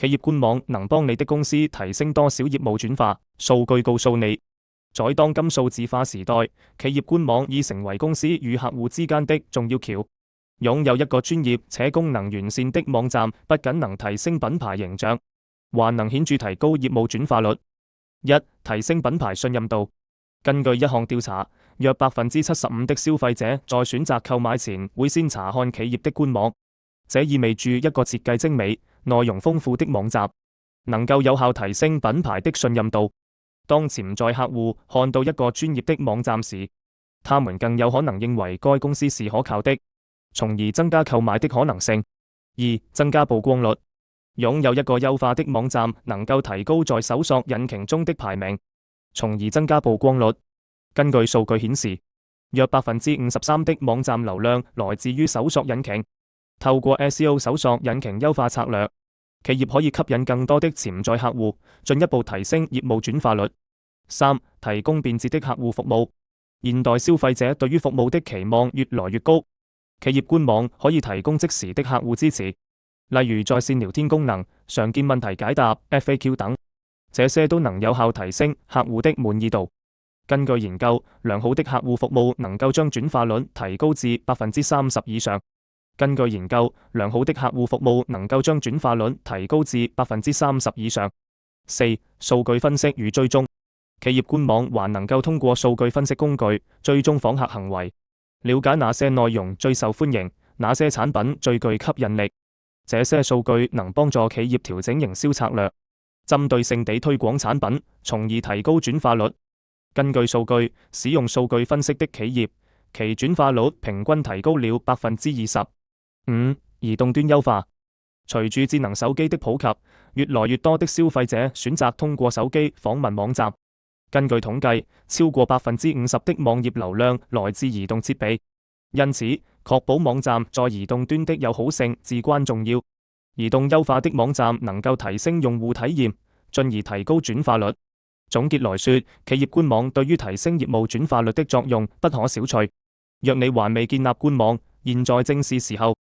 企業官網能幫你的公司提升多少業務轉化？數據告訴你，在當今數字化時代，企業官網已成為公司與客戶之間的重要橋。擁有一個專業且功能完善的網站，不僅能提升品牌形象，還能顯著提高業務轉化率。一、提升品牌信任度。根據一項調查，約75%的消費者在選擇購買前會先查看企業的官網，這意味住一個設計精美、內容豐富的網站能夠有效提升品牌的信任度。當潛在客戶看到一個專業的網站時，他們更有可能認為該公司是可靠的，從而增加購買的可能性。二、增加曝光率。擁有一個優化的網站能夠提高在搜索引擎中的排名，從而增加曝光率。根據數據顯示，約53%的網站流量來自於搜索引擎。透過 SEO 搜索引擎優化策略，企業可以吸引更多的潛在客戶，進一步提升業務轉化率。三、提供便捷的客戶服務。現代消費者對於服務的期望越來越高，企業官網可以提供即時的客戶支持，例如在線聊天功能、常見問題解答 FAQ 等，這些都能有效提升客戶的滿意度。根據研究，良好的客戶服務能夠將轉化率提高至30%以上。根據研究，良好的客戶服務能夠將轉化率提高至30%以上。四、數據分析與追蹤。企業官網還能夠通過數據分析工具追蹤訪客行為，了解哪些內容最受歡迎，哪些產品最具吸引力。這些數據能幫助企業調整營銷策略，針對性地推廣產品，從而提高轉化率。根據數據，使用數據分析的企業，其轉化率平均提高了20%。五、移動端優化。隨住智能手機的普及，越來越多的消費者選擇通過手機訪問網站。根據統計，超過50%的網頁流量來自移動設備，因此確保網站在移動端的友好性至關重要。移動優化的網站能夠提升用戶體驗，進而提高轉化率。總結來說，企業官網對於提升業務轉化率的作用不可小覷。若你還未建立官網，現在正是時候。